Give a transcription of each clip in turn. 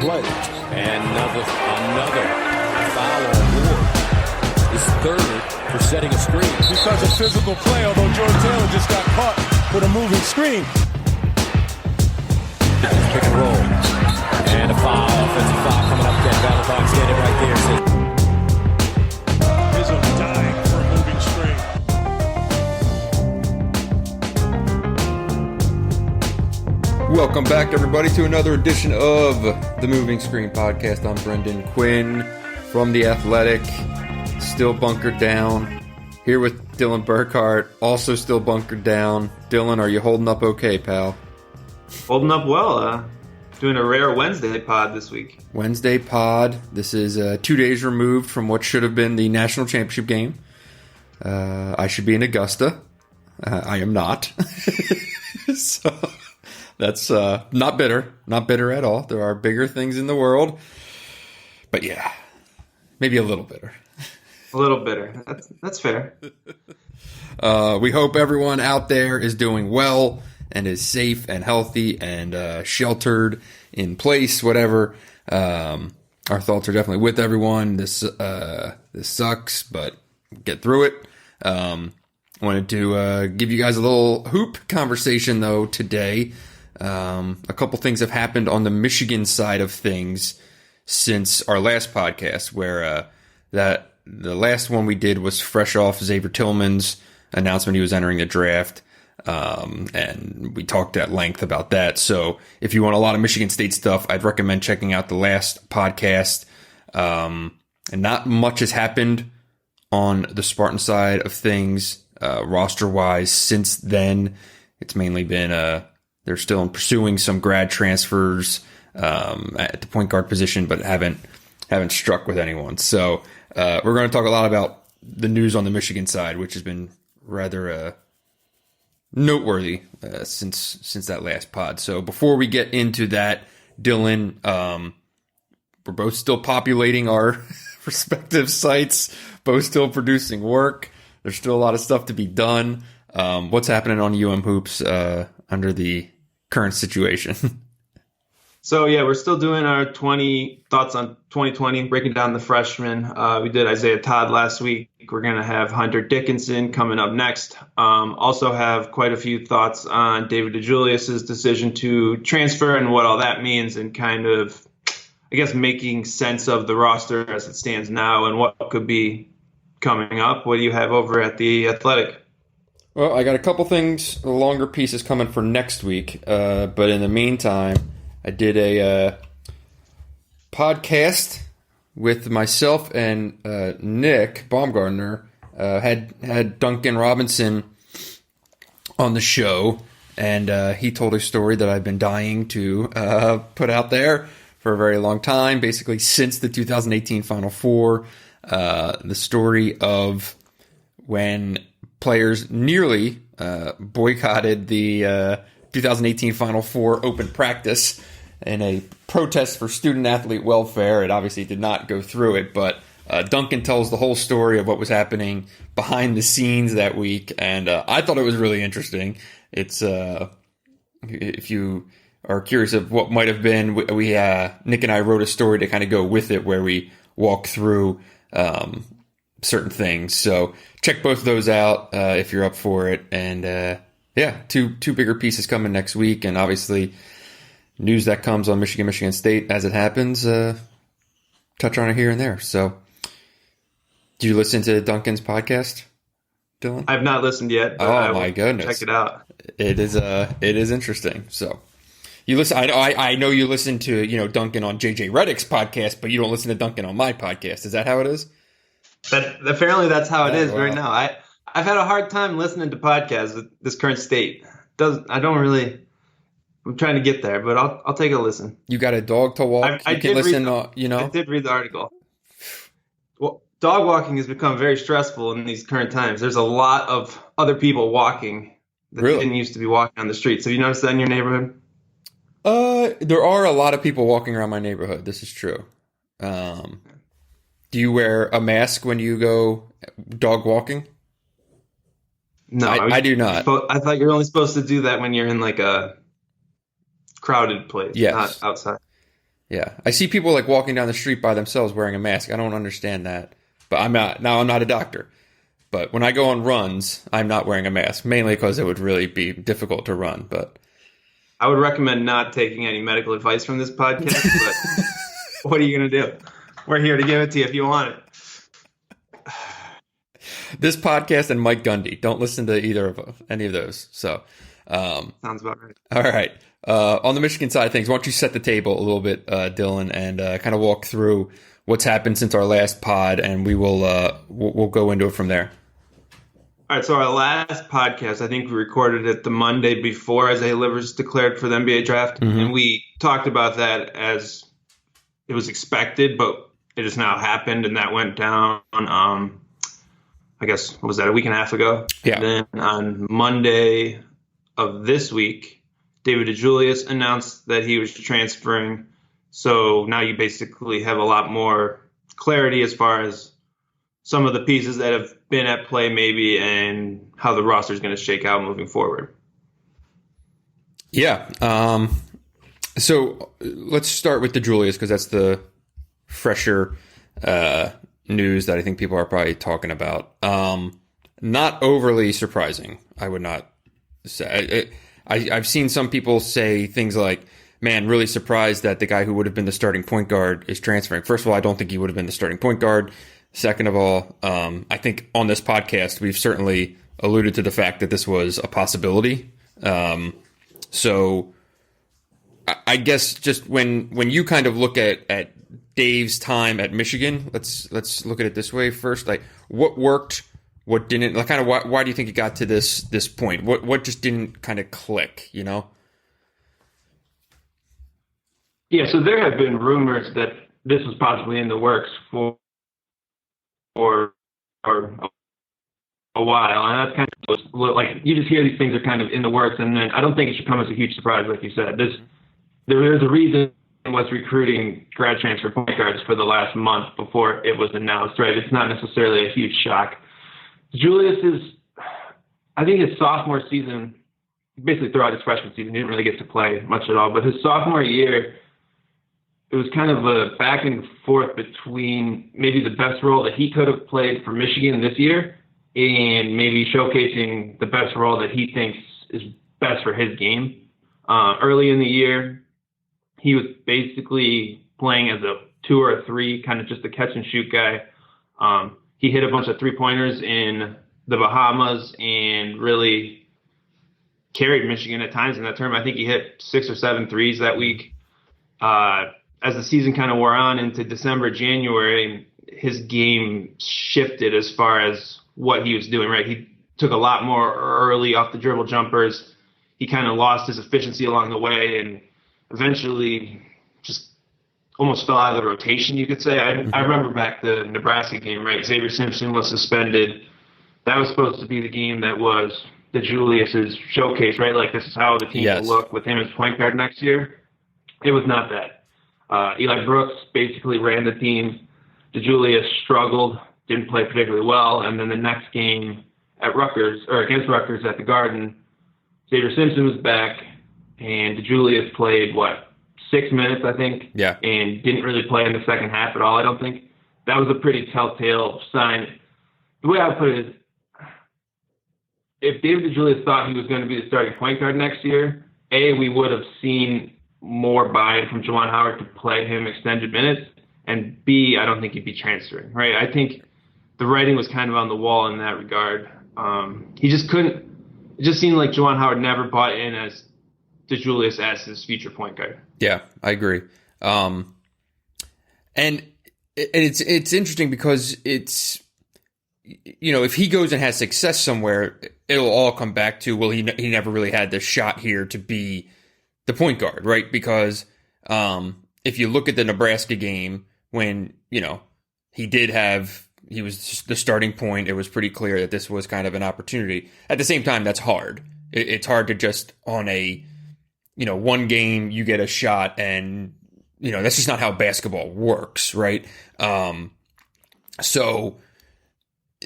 play. And another foul on board. His third for setting a screen. Because of physical play, although Jordan Taylor just got caught with a moving screen. Pick and roll. And a foul. Offensive foul coming up. Ken Valentine standing right there. Izzo dying for a moving screen. Welcome back, everybody, to another edition of the Moving Screen Podcast. I'm Brendan Quinn from The Athletic, still bunkered down. Here with Dylan Burkhart, also still bunkered down. Dylan, are you holding up okay, pal? Holding up well. Doing a rare Wednesday pod this week. Wednesday pod. This is 2 days removed from what should have been the national championship game. I should be in Augusta. I am not. So that's not bitter. Not bitter at all. There are bigger things in the world. But yeah, maybe a little bitter. A little bitter. That's fair. We hope everyone out there is doing well and is safe and healthy and sheltered in place, whatever. Our thoughts are definitely with everyone. This sucks, but get through it. Wanted to give you guys a little hoop conversation, though, today. A couple things have happened on the Michigan side of things since our last podcast, where the last one we did was fresh off Xavier Tillman's announcement he was entering the draft. And we talked at length about that. So if you want a lot of Michigan State stuff, I'd recommend checking out the last podcast. And not much has happened on the Spartan side of things, roster wise since then. It's mainly been, they're still pursuing some grad transfers, at the point guard position, but haven't struck with anyone. So, we're going to talk a lot about the news on the Michigan side, which has been rather, noteworthy since that last pod. So before we get into that, Dylan, we're both still populating our respective sites, both still producing work. There's still a lot of stuff to be done. What's happening on Hoops under the current situation? So yeah, we're still doing our 20 thoughts on 2020, breaking down the freshmen. We did Isaiah Todd last week. We're going to have Hunter Dickinson coming up next. Also have quite a few thoughts on David DeJulius' decision to transfer and what all that means, and kind of, I guess, making sense of the roster as it stands now and what could be coming up. What do you have over at The Athletic? Well, I got a couple things, longer pieces coming for next week. But in the meantime, I did a podcast with myself and Nick Baumgartner. Had Duncan Robinson on the show, and he told a story that I've been dying to put out there for a very long time, basically since the 2018 Final Four. The story of when players nearly boycotted the 2018 Final Four open practice in a protest for student-athlete welfare. It obviously did not go through it, but Duncan tells the whole story of what was happening behind the scenes that week, and I thought it was really interesting. It's if you are curious of what might have been, we Nick and I wrote a story to kind of go with it, where we walk through certain things. So check both of those out if you're up for it. And yeah, two bigger pieces coming next week, and obviously news that comes on Michigan State as it happens. Touch on it here and there. So, do you listen to Duncan's podcast, Dylan? I've not listened yet. But oh my goodness, check it out. It is interesting. So, you listen. I know you listen to Duncan on JJ Redick's podcast, but you don't listen to Duncan on my podcast. Is that how it is? Apparently that's how it is wow. right now. I've had a hard time listening to podcasts with this current state. I'm trying to get there, but I'll take a listen. You got a dog to walk. I did read the article. Well, dog walking has become very stressful in these current times. There's a lot of other people walking that didn't used to be walking on the streets. Have you noticed that in your neighborhood? There are a lot of people walking around my neighborhood. This is true. Do you wear a mask when you go dog walking? No, I do not. I thought you're only supposed to do that when you're in like a crowded place, not outside. Yeah. I see people like walking down the street by themselves wearing a mask. I don't understand that. But I'm not a doctor. But when I go on runs, I'm not wearing a mask, mainly because it would really be difficult to run. But I would recommend not taking any medical advice from this podcast, but what are you going to do? We're here to give it to you if you want it. This podcast and Mike Gundy, don't listen to any of those. So, sounds about right. All right. On the Michigan side of things, why don't you set the table a little bit, Dylan, and kind of walk through what's happened since our last pod, and we'll go into it from there. All right, so our last podcast, I think we recorded it the Monday before Isaiah Livers declared for the NBA draft, and we talked about that as it was expected, but it has now happened, and that went down, I guess, what was that, a week and a half ago? Yeah. And then on Monday of this week, David DeJulius announced that he was transferring, so now you basically have a lot more clarity as far as some of the pieces that have been at play maybe and how the roster is going to shake out moving forward. Yeah. So let's start with DeJulius because that's the fresher news that I think people are probably talking about. Not overly surprising, I would not say. I've seen some people say things like, man, really surprised that the guy who would have been the starting point guard is transferring. First of all, I don't think he would have been the starting point guard. Second of all, I think on this podcast, we've certainly alluded to the fact that this was a possibility. So I guess just when you kind of look at Dave's time at Michigan, let's look at it this way first. Like, what worked, what didn't? Like, kind of why do you think it got to this point? What just didn't kind of click? You know? Yeah. So there have been rumors that this was possibly in the works for a while, and that's kind of like you just hear these things are kind of in the works, and then I don't think it should come as a huge surprise, like you said. There's a reason was recruiting grad transfer point guards for the last month before it was announced, right? It's not necessarily a huge shock. Julius is, I think his sophomore season, basically throughout his freshman season, he didn't really get to play much at all, but his sophomore year, it was kind of a back and forth between maybe the best role that he could have played for Michigan this year and maybe showcasing the best role that he thinks is best for his game. Early in the year, he was basically playing as a 2 or a 3, kind of just a catch and shoot guy. He hit a bunch of 3-pointers in the Bahamas and really carried Michigan at times in that tournament. I think he hit 6 or 7 threes that week. As the season kind of wore on into December, January, his game shifted as far as what he was doing, right? He took a lot more early off the dribble jumpers. He kind of lost his efficiency along the way and eventually just almost fell out of the rotation, you could say. I remember back the Nebraska game, right? Xavier Simpson was suspended. That was supposed to be the game that was DeJulius's showcase, right? Like, this is how the team will look with him as point guard next year. It was not that. Eli Brooks basically ran the team. DeJulius struggled, didn't play particularly well, and then the next game at Rutgers, or against Rutgers at the Garden, Xavier Simpson was back, and DeJulius played, 6 minutes, I think? Yeah. And didn't really play in the second half at all, I don't think. That was a pretty telltale sign. The way I would put it is, if David DeJulius thought he was going to be the starting point guard next year, A, we would have seen more buy-in from Juwan Howard to play him extended minutes, and B, I don't think he'd be transferring, right? I think the writing was kind of on the wall in that regard. He just couldn't. It just seemed like Juwan Howard never bought in as DeJulius as his future point guard. Yeah, I agree. And it's interesting because it's, you know, if he goes and has success somewhere, it'll all come back to, well, he never really had the shot here to be the point guard, right? Because if you look at the Nebraska game, when, you know, he was the starting point, it was pretty clear that this was kind of an opportunity. At the same time, that's hard. It's hard to just on a, you know, one game you get a shot and, you know, that's just not how basketball works, right? So,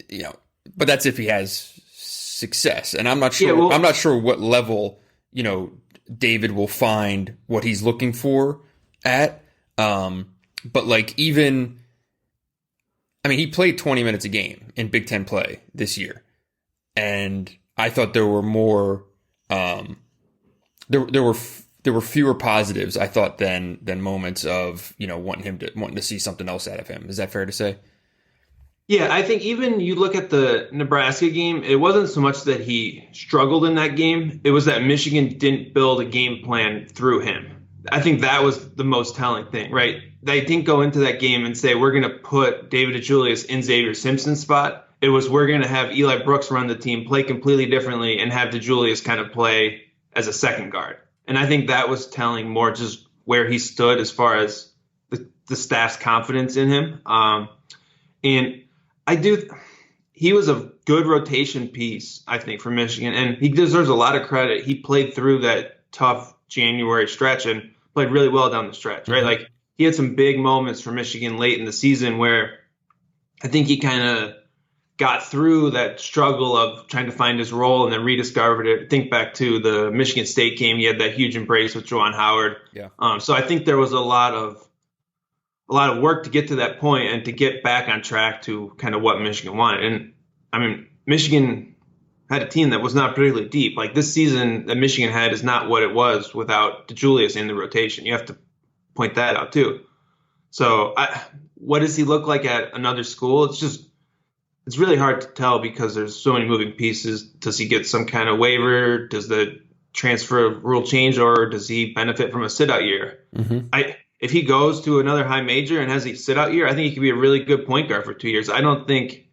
you know, but that's if he has success. And I'm not sure, I'm not sure what level, you know, David will find what he's looking for at. But like even, I mean, he played 20 minutes a game in Big Ten play this year. And I thought there were more, there were fewer positives, I thought, than moments of, wanting to see something else out of him. Is that fair to say? Yeah, I think even you look at the Nebraska game, it wasn't so much that he struggled in that game. It was that Michigan didn't build a game plan through him. I think that was the most telling thing, right? They didn't go into that game and say, we're going to put David DeJulius in Xavier Simpson's spot. It was, we're going to have Eli Brooks run the team, play completely differently, and have DeJulius kind of play as a second guard. And I think that was telling more just where he stood as far as the staff's confidence in him. And he was a good rotation piece, I think, for Michigan, and he deserves a lot of credit. He played through that tough January stretch and played really well down the stretch, right? Like, he had some big moments for Michigan late in the season where I think he kind of got through that struggle of trying to find his role and then rediscovered it. Think back to the Michigan State game. He had that huge embrace with Juwan Howard. Yeah. So I think there was a lot of work to get to that point and to get back on track to kind of what Michigan wanted. And I mean, Michigan had a team that was not particularly deep. Like, this season that Michigan had is not what it was without DeJulius in the rotation. You have to point that out too. So what does he look like at another school? It's really hard to tell because there's so many moving pieces. Does he get some kind of waiver? Does the transfer rule change, or does he benefit from a sit-out year? If he goes to another high major and has a sit-out year, I think he could be a really good point guard for 2 years. I don't think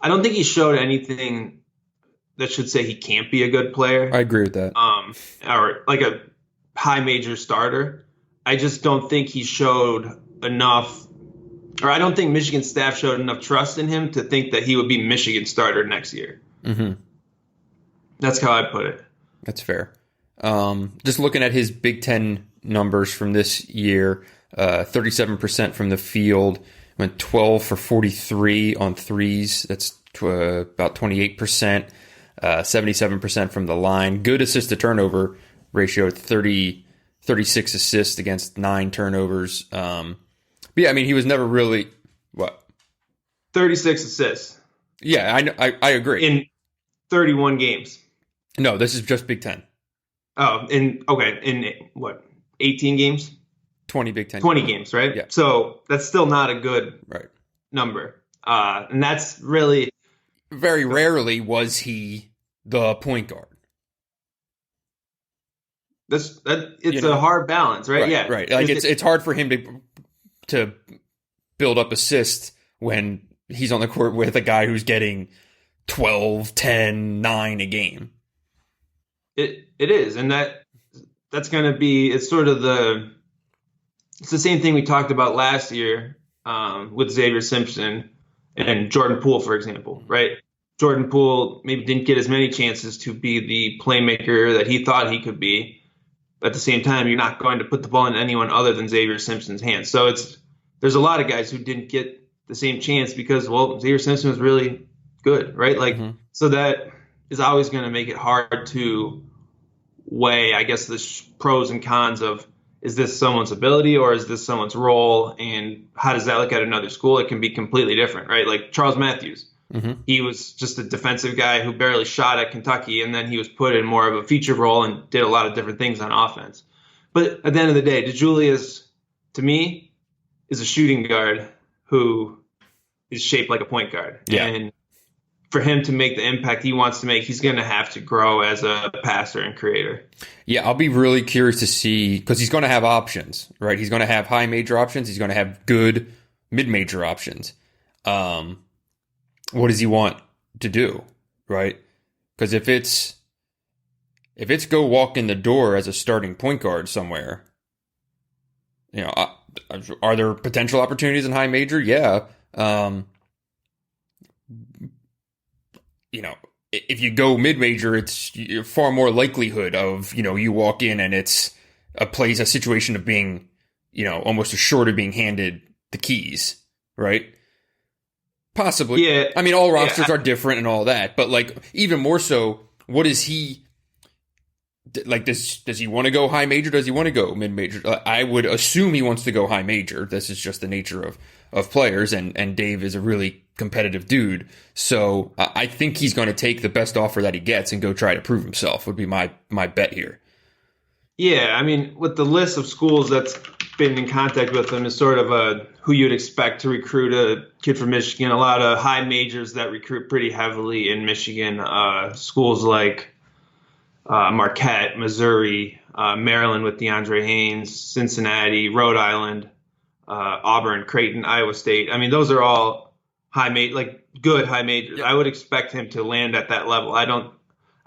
he showed anything that should say he can't be a good player. I agree with that. Or like a high major starter. I just don't think he showed enough, or I don't think Michigan staff showed enough trust in him to think that he would be Michigan starter next year. That's how I put it. That's fair. Just looking at his Big Ten numbers from this year, 37% from the field, went 12 for 43 on threes. That's about 28%, 77% from the line. Good assist to turnover ratio at 36 assists against 9 turnovers. But yeah, I mean, he was never really, what? 36 assists. Yeah, I agree. In 31 games. No, this is just Big Ten. Oh, in what, 18 games? 20 Big Ten. 20 games, right? Yeah. So that's still not a good number. And that's really... Very rarely was he the point guard. It's a hard balance, right? Yeah. Right. Like, it's hard for him to build up assists when he's on the court with a guy who's getting 12, 10, 9 a game. It is, and that's going to be, it's the same thing we talked about last year with Xavier Simpson and Jordan Poole, for example, right? Jordan Poole maybe didn't get as many chances to be the playmaker that he thought he could be. But at the same time, you're not going to put the ball in anyone other than Xavier Simpson's hands. So there's a lot of guys who didn't get the same chance because, well, Xavier Simpson was really good, right? Like, so that is always going to make it hard to weigh, I guess, the pros and cons of, is this someone's ability or is this someone's role? And how does that look at another school? It can be completely different, right? Like Charles Matthews. He was just a defensive guy who barely shot at Kentucky, and then he was put in more of a featured role and did a lot of different things on offense. But at the end of the day, DeJulius, to me, is a shooting guard who is shaped like a point guard. Yeah. And for him to make the impact he wants to make, he's going to have to grow as a passer and creator. Yeah, I'll be really curious to see, because he's going to have options, right? He's going to have high major options. He's going to have good mid-major options. What does he want to do, right? Because if it's go walk in the door as a starting point guard somewhere, are there potential opportunities in high major? Yeah. If you go mid-major, it's far more likelihood of, you walk in and it's a situation of being, almost assured of being handed the keys, right? Possibly. Yeah. I mean, all rosters are different and all that, but like even more so, what is he like, does he want to go high major? Does he want to go mid major? I would assume he wants to go high major. This is just the nature of players, and Dave is a really competitive dude. So I think he's going to take the best offer that he gets and go try to prove himself, would be my bet here. Yeah, I mean, with the list of schools that's been in contact with him is sort of who you'd expect to recruit a kid from Michigan. A lot of high majors that recruit pretty heavily in Michigan. Schools like Marquette, Missouri, Maryland with DeAndre Haynes, Cincinnati, Rhode Island, Auburn, Creighton, Iowa State. I mean, those are all good high majors. I would expect him to land at that level.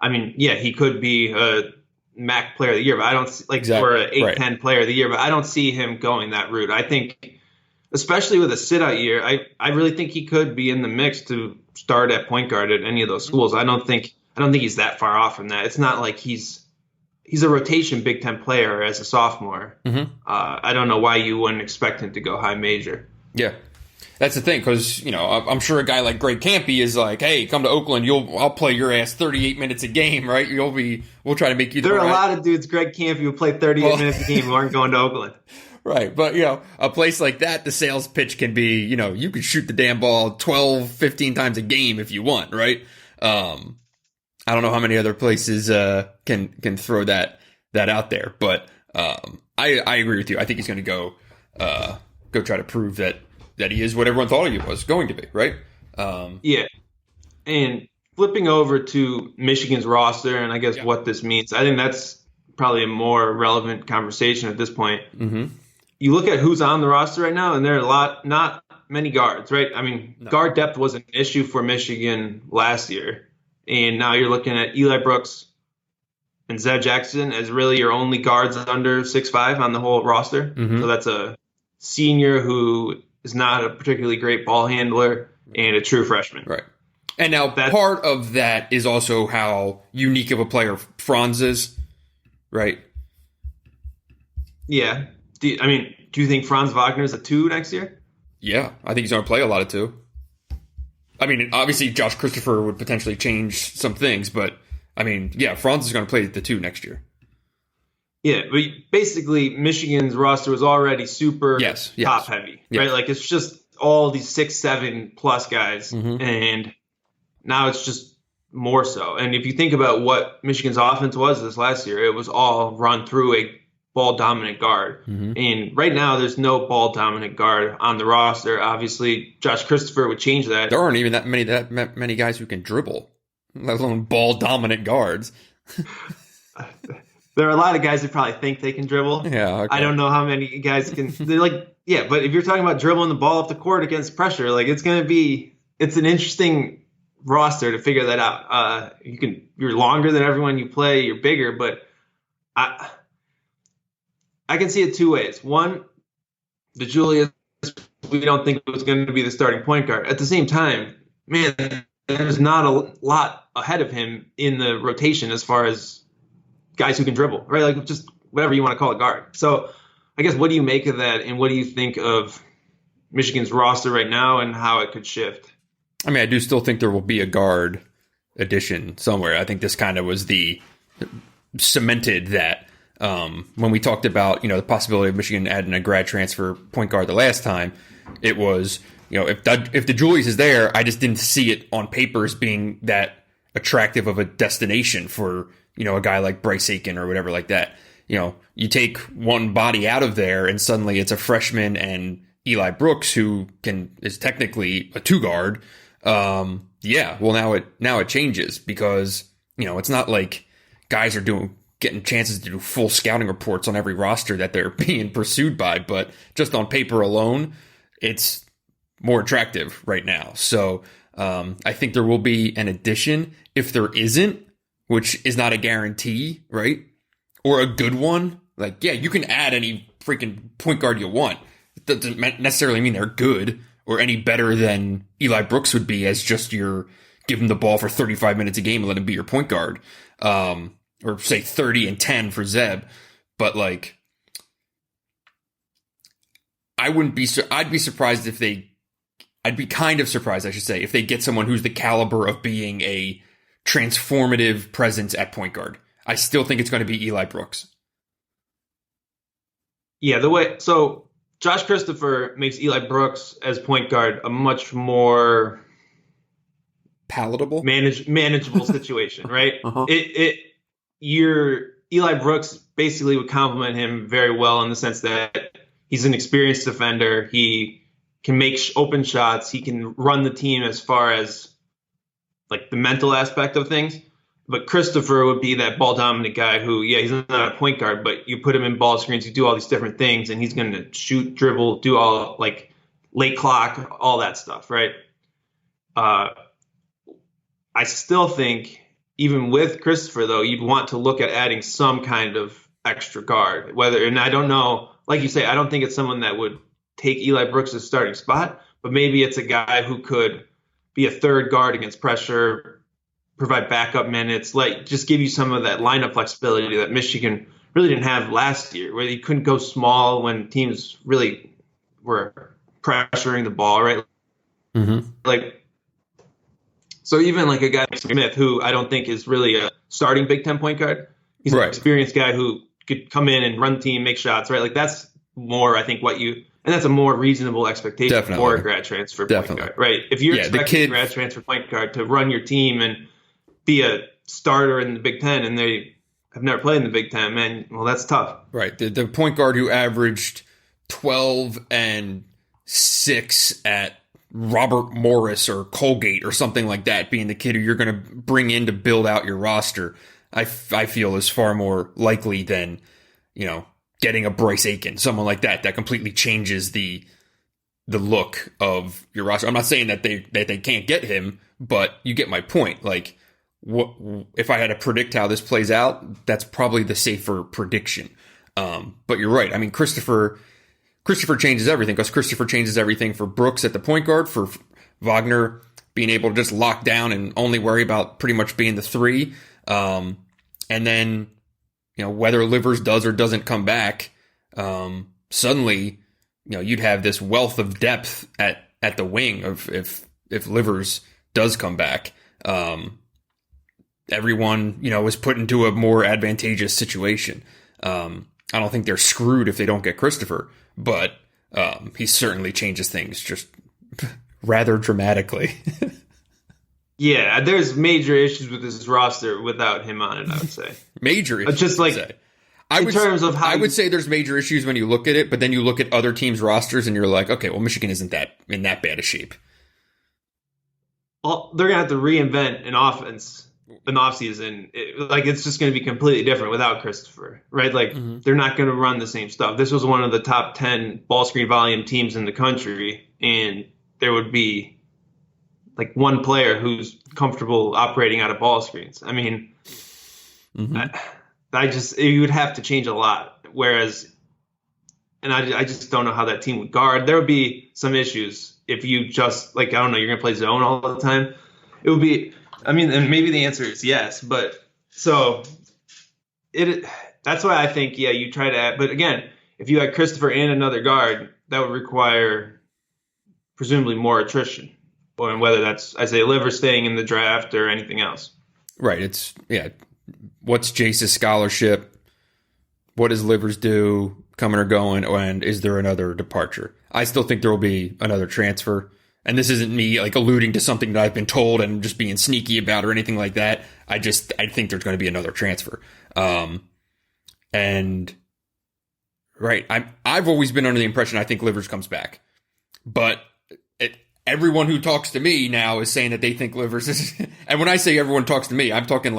He could be a MAC player of the year, but I don't or an 8-10 player of the year, but I don't see him going that route. I think, especially with a sit-out year, I really think he could be in the mix to start at point guard at any of those schools. I don't think he's that far off from that. It's not like he's a rotation Big Ten player as a sophomore. Mm-hmm. I don't know why you wouldn't expect him to go high major. Yeah, that's the thing, because I'm sure a guy like Greg Campy is like, hey, come to Oakland, I'll play your ass 38 minutes a game, right? We'll try to make you. There are a lot of dudes, Greg Campy, who play 38 minutes a game who aren't going to Oakland. Right, but a place like that, the sales pitch can be, you can shoot the damn ball 12, 15 times a game if you want, right? I don't know how many other places can throw that out there, but I agree with you. I think he's going to go try to prove that he is what everyone thought he was going to be, right? Yeah, and flipping over to Michigan's roster, and I guess what this means, I think that's probably a more relevant conversation at this point. Mm-hmm. You look at who's on the roster right now, and there are not many guards, right? I mean, guard depth was an issue for Michigan last year. And now you're looking at Eli Brooks and Zeb Jackson as really your only guards under 6'5" on the whole roster. Mm-hmm. So that's a senior who is not a particularly great ball handler and a true freshman. Right. And now part of that is also how unique of a player Franz is, right? Yeah. Do you think Franz Wagner's a 2 next year? Yeah, I think he's going to play a lot of 2. I mean, obviously, Josh Christopher would potentially change some things, but, Franz is going to play the 2 next year. Yeah, but basically, Michigan's roster was already super top-heavy, right? Yes. Like, it's just all these 6'7" plus guys, mm-hmm. and now it's just more so. And if you think about what Michigan's offense was this last year, it was all run through a ball-dominant guard. Mm-hmm. And right now, there's no ball-dominant guard on the roster. Obviously, Josh Christopher would change that. There aren't even that many guys who can dribble, let alone ball-dominant guards. There are a lot of guys who probably think they can dribble. Yeah, okay. I don't know how many guys can. They're like, yeah, but if you're talking about dribbling the ball up the court against pressure, like it's an interesting roster to figure that out. You're longer than everyone you play, you're bigger, but I can see it 2 ways. One, DeJulius, we don't think it was going to be the starting point guard. At the same time, man, there's not a lot ahead of him in the rotation as far as guys who can dribble, right? Like just whatever you want to call a guard. So I guess what do you make of that, and what do you think of Michigan's roster right now and how it could shift? I do still think there will be a guard addition somewhere. I think this kind of was the cemented that. When we talked about, the possibility of Michigan adding a grad transfer point guard the last time, it was, if DeJulius is there, I just didn't see it on paper as being that attractive of a destination for, a guy like Bryce Aiken or whatever like that. You take one body out of there and suddenly it's a freshman and Eli Brooks who is technically a 2 guard. Well, now it changes because, it's not like guys are getting chances to do full scouting reports on every roster that they're being pursued by, but just on paper alone, it's more attractive right now. So I think there will be an addition. If there isn't, which is not a guarantee, right? Or a good one, you can add any freaking point guard you want. It doesn't necessarily mean they're good or any better than Eli Brooks would be as just give him the ball for 35 minutes a game and let him be your point guard. Or say 30 and 10 for Zeb, but I'd be surprised I'd be kind of surprised, I should say, if they get someone who's the caliber of being a transformative presence at point guard. I still think it's going to be Eli Brooks. Yeah, so Josh Christopher makes Eli Brooks as point guard a much more Palatable, manageable situation, right? Uh-huh. Eli Brooks basically would complement him very well in the sense that he's an experienced defender. He can make open shots. He can run the team as far as like the mental aspect of things. But Christopher would be that ball dominant guy who, yeah, he's not a point guard, but you put him in ball screens, you do all these different things, and he's going to shoot, dribble, do all like late clock, all that stuff, right? I still think even with Christopher, though, you'd want to look at adding some kind of extra guard. And I don't know, like you say, I don't think it's someone that would take Eli Brooks' starting spot, but maybe it's a guy who could be a third guard against pressure, provide backup minutes, like just give you some of that lineup flexibility that Michigan really didn't have last year, where you couldn't go small when teams really were pressuring the ball, right? Mm-hmm. So even like a guy like Smith, who I don't think is really a starting Big Ten point guard, he's an experienced guy who could come in and run the team, make shots, right? Like that's more, I think, and that's a more reasonable expectation for a grad transfer point guard, right? If you're expecting a grad transfer point guard to run your team and be a starter in the Big Ten and they have never played in the Big Ten, man, well, that's tough. Right. The point guard who averaged 12 and 6 at Robert Morris or Colgate or something like that, being the kid who you're going to bring in to build out your roster, I feel is far more likely than, getting a Bryce Aiken, someone like that completely changes the look of your roster. I'm not saying that they can't get him, but you get my point. Like, what if I had to predict how this plays out? That's probably the safer prediction. But you're right. I mean, Christopher changes everything, because Christopher changes everything for Brooks at the point guard, for Wagner being able to just lock down and only worry about pretty much being the 3. And then, whether Livers does or doesn't come back, suddenly, you'd have this wealth of depth at the wing of if Livers does come back. Everyone, is put into a more advantageous situation. I don't think they're screwed if they don't get Christopher, but he certainly changes things just rather dramatically. Yeah, there's major issues with this roster without him on it, I would say. Major issues. Just like I would say there's major issues when you look at it, but then you look at other teams' rosters and you're like, okay, well, Michigan isn't in that bad a shape. Well, they're going to have to reinvent an offense an offseason. It's just going to be completely different without Christopher, right? They're not going to run the same stuff. This was one of the top 10 ball screen volume teams in the country, and there would be one player who's comfortable operating out of ball screens. I mean, you would have to change a lot. Whereas, and I just don't know how that team would guard. There would be some issues if you just I don't know, you're going to play zone all the time. It would be, and maybe the answer is yes, but that's why I think, you try to add, but again, if you had Christopher and another guard, that would require presumably more attrition, or whether that's Isaiah Livers staying in the draft or anything else. Right. What's Jace's scholarship? What does Livers do coming or going? And is there another departure? I still think there will be another transfer. And this isn't me alluding to something that I've been told and just being sneaky about or anything like that. I think there's going to be another transfer. And right, I've always been under the impression I think Livers comes back, but everyone who talks to me now is saying that they think Livers is. And when I say everyone talks to me, I'm talking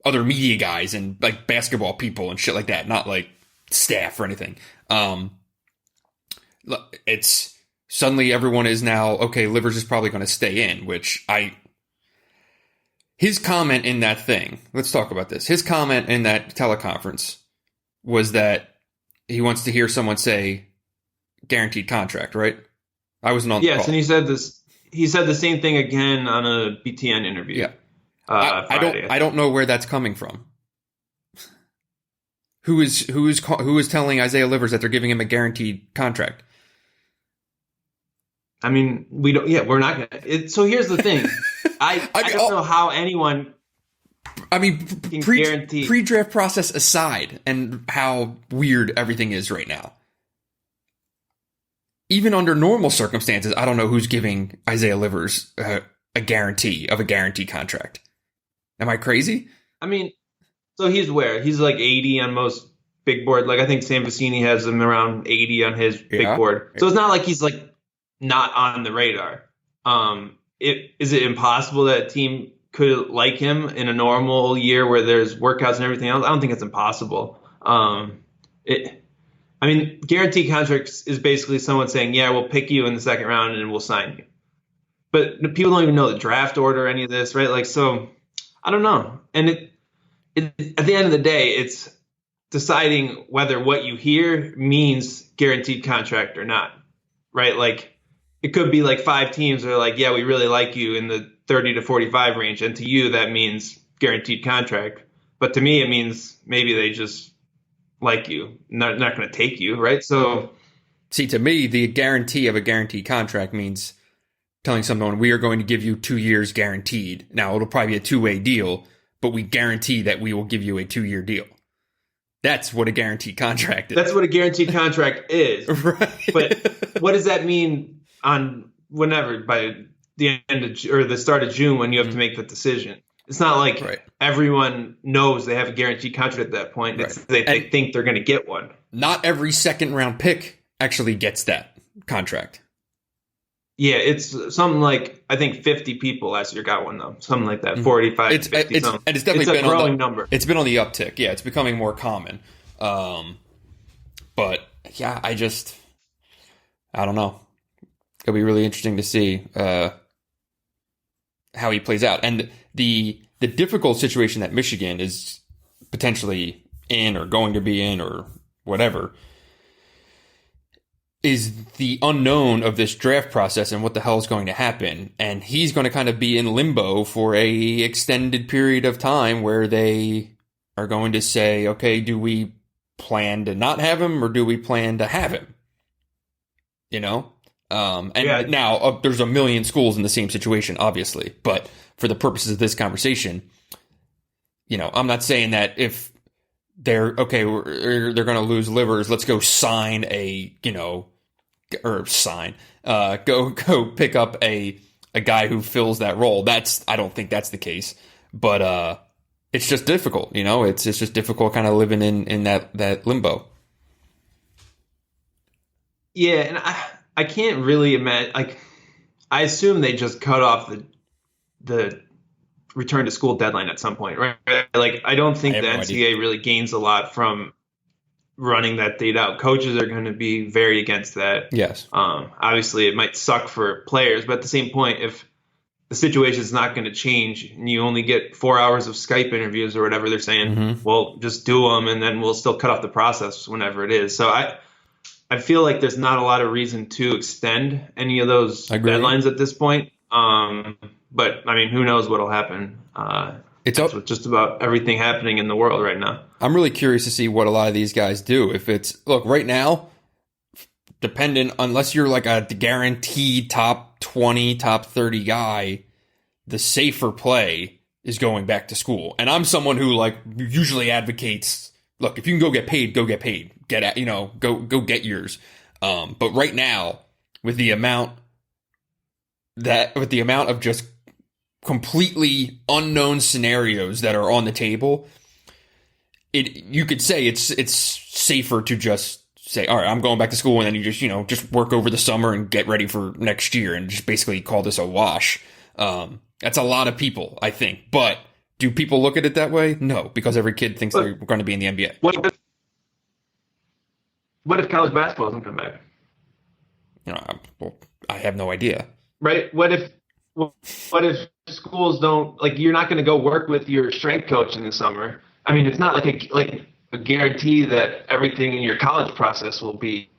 other media guys and basketball people and shit like that, not staff or anything. It's suddenly everyone is now, okay, Livers is probably going to stay in, his comment in that thing, let's talk about this. His comment in that teleconference was that he wants to hear someone say guaranteed contract, right? I wasn't on the call. Yes, and he said the same thing again on a BTN interview. Yeah. I don't know where that's coming from. Who is telling Isaiah Livers that they're giving him a guaranteed contract? I mean, we don't. Yeah, we're not gonna. So here's the thing. I don't know how anyone I mean, guarantee pre-draft process aside, and how weird everything is right now. Even under normal circumstances, I don't know who's giving Isaiah Livers a guarantee of a guaranteed contract. Am I crazy? I mean, so he's where? He's like 80 on most big board. Like I think Sam Vecini has him around 80 on his big board. So it's not like he's like not on the radar. Is it impossible that a team could like him in a normal year where there's workouts and everything else? I don't think it's impossible. I mean, guaranteed contracts is basically someone saying, yeah, we'll pick you in the second round and we'll sign you. But people don't even know the draft order or any of this, right? Like, so I don't know. And at the end of the day, it's deciding whether what you hear means guaranteed contract or not, right? Like, it could be like 5 teams are like, yeah, we really like you in the 30 to 45 range. And to you, that means guaranteed contract. But to me, it means maybe they just like you, not going to take you, right? So, see, to me, the guarantee of a guaranteed contract means telling someone we are going to give you 2 years guaranteed. Now, it'll probably be a 2-way deal, but we guarantee that we will give you a 2-year deal. That's what a guaranteed contract is. That's what a guaranteed contract is. Right. But what does that mean on whenever, by the end of or the start of June, when you have to make that decision? It's not like everyone knows they have a guaranteed contract at that point. It's they think they're going to get one. Not every second round pick actually gets that contract. Yeah, it's something like, I think 50 people last year got one, though. Something like that, 45, 50 something. And it's definitely been a growing number. It's been on the uptick. Yeah, it's becoming more common. But, yeah, I don't know. It'll be really interesting to see how he plays out. And the difficult situation that Michigan is potentially in or going to be in or whatever is the unknown of this draft process and what the hell is going to happen. And he's going to kind of be in limbo for a extended period of time where they are going to say, okay, do we plan to not have him or do we plan to have him? You know? Now there's a million schools in the same situation, obviously, but for the purposes of this conversation, you know, I'm not saying that if they're going to lose Livers, let's go sign go pick up a guy who fills that role. I don't think that's the case, but it's just difficult, you know, it's just difficult kind of living in that limbo. Yeah. And I can't really imagine, like, I assume they just cut off the return to school deadline at some point, right? Like, I don't think the NCAA really gains a lot from running that date out. Coaches are going to be very against that. Yes. Obviously, it might suck for players, but at the same point, if the situation is not going to change and you only get 4 hours of Skype interviews or whatever they're saying, well, just do them and then we'll still cut off the process whenever it is. So I feel like there's not a lot of reason to extend any of those deadlines at this point. But I mean, who knows what'll happen? It's with just about everything happening in the world right now. I'm really curious to see what a lot of these guys do. If it's, look, right now, dependent, unless you're like a guaranteed top 20, top 30 guy, the safer play is going back to school. And I'm someone who like usually advocates, look, if you can go get paid, go get paid. Get at, go get yours. But right now, with the amount of just completely unknown scenarios that are on the table, you could say it's safer to just say, all right, I'm going back to school, and then you just work over the summer and get ready for next year, and just basically call this a wash. That's a lot of people, I think. But do people look at it that way? No, because every kid thinks they're going to be in the NBA. What if college basketball doesn't come back? I have no idea. Right? What if schools don't, like, you're not going to go work with your strength coach in the summer? I mean, it's not like a guarantee that everything in your college process will be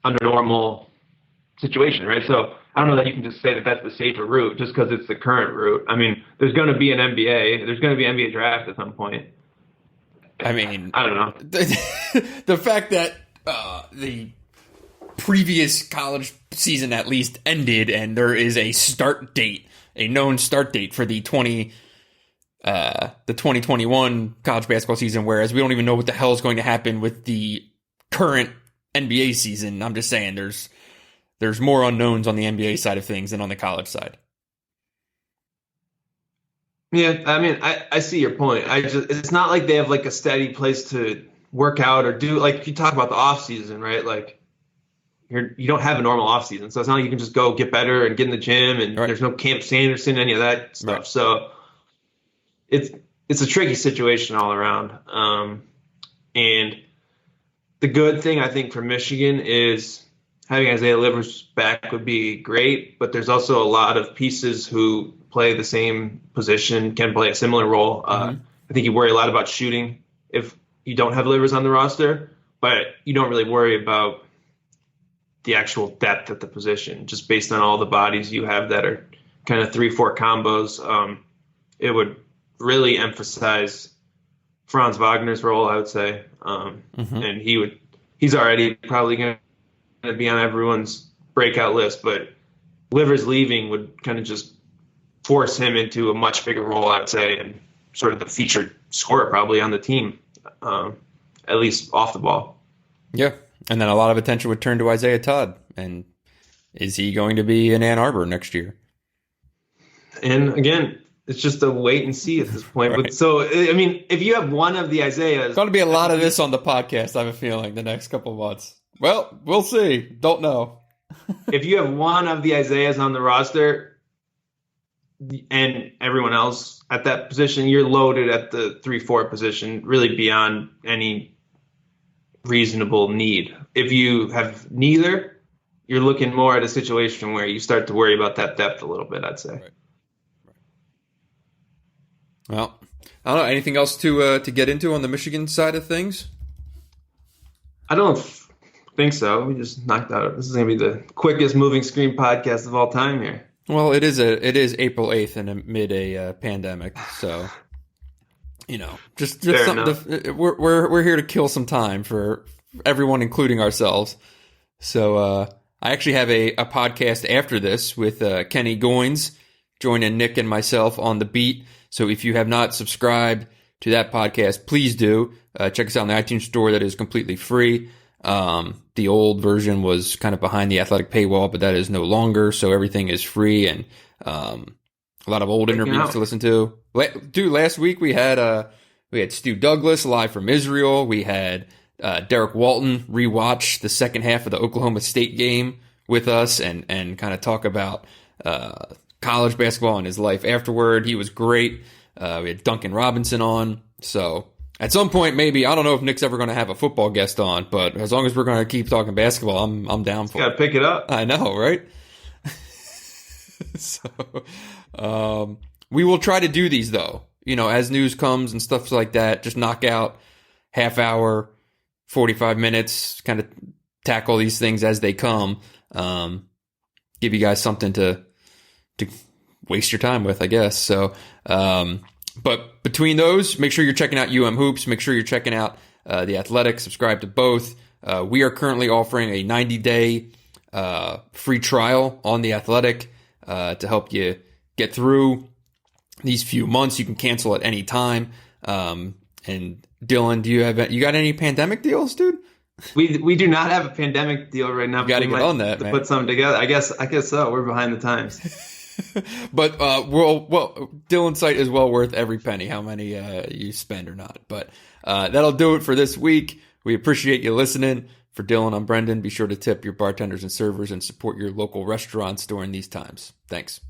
under normal situation, right? So I don't know that you can just say that that's the safer route just because it's the current route. I mean, there's going to be an NBA. There's going to be an NBA draft at some point. I mean, I don't know. The fact that the previous college season at least ended and there is a known start date for the the 2021 college basketball season, whereas we don't even know what the hell is going to happen with the current NBA season. I'm just saying there's more unknowns on the NBA side of things than on the college side. Yeah, I mean, I see your point. It's not like they have like a steady place to work out or do, like you talk about the off season, right? Like you don't have a normal off season, so it's not like you can just go get better and get in the gym and right. There's no Camp Sanderson, any of that stuff. Right. So it's a tricky situation all around. And the good thing I think for Michigan is having Isaiah Livers back would be great, but there's also a lot of pieces who play the same position, can play a similar role. I think you worry a lot about shooting if you don't have Livers on the roster, but you don't really worry about the actual depth at the position, just based on all the bodies you have that are kind of 3-4 combos. It would really emphasize Franz Wagner's role, I would say. And he's already probably going to be on everyone's breakout list, but Livers leaving would kind of just force him into a much bigger role, I would say, and sort of the featured scorer probably on the team, at least off the ball. Yeah, and then a lot of attention would turn to Isaiah Todd. And is he going to be in Ann Arbor next year? And again, it's just a wait and see at this point. Right. But so, I mean, if you have one of the Isaiahs... There's going to be a lot of this on the podcast, I have a feeling, the next couple of months. Well, we'll see. Don't know. If you have one of the Isaiahs on the roster and everyone else at that position, you're loaded at the 3-4 position, really beyond any reasonable need. If you have neither, you're looking more at a situation where you start to worry about that depth a little bit, I'd say. Right. Well, I don't know. Anything else to get into on the Michigan side of things? I don't think so. We just knocked out. This is going to be the quickest moving screen podcast of all time here. Well, it is April 8th and amid a pandemic, so just something. We're here to kill some time for everyone, including ourselves. So I actually have a podcast after this with Kenny Goins joining Nick and myself on the beat. So if you have not subscribed to that podcast, please do. Check us out on the iTunes store. That is completely free. The old version was kind of behind the Athletic paywall, but that is no longer. So everything is free, and a lot of old interviews to listen to. Dude, last week we had Stu Douglas live from Israel. We had Derek Walton rewatch the second half of the Oklahoma State game with us and kind of talk about college basketball and his life afterward. He was great. We had Duncan Robinson on. So at some point, maybe, I don't know if Nick's ever going to have a football guest on, but as long as we're going to keep talking basketball, I'm down for it. Got to pick it up. I know, right? So we will try to do these, though. As news comes and stuff like that, just knock out half hour, 45 minutes, kind of tackle these things as they come. Give you guys something to waste your time with, I guess. So, but between those, make sure you're checking out Hoops. Make sure you're checking out The Athletic. Subscribe to both. We are currently offering a 90-day free trial on The Athletic to help you get through these few months. You can cancel at any time. And Dylan, you got any pandemic deals, dude? We do not have a pandemic deal right now. You got to get on that, man. Put something together. I guess so. We're behind the times. But Dylan's site is well worth every penny, how many you spend or not. But that'll do it for this week. We appreciate you listening. For Dylan, I'm Brendan. Be sure to tip your bartenders and servers and support your local restaurants during these times. Thanks.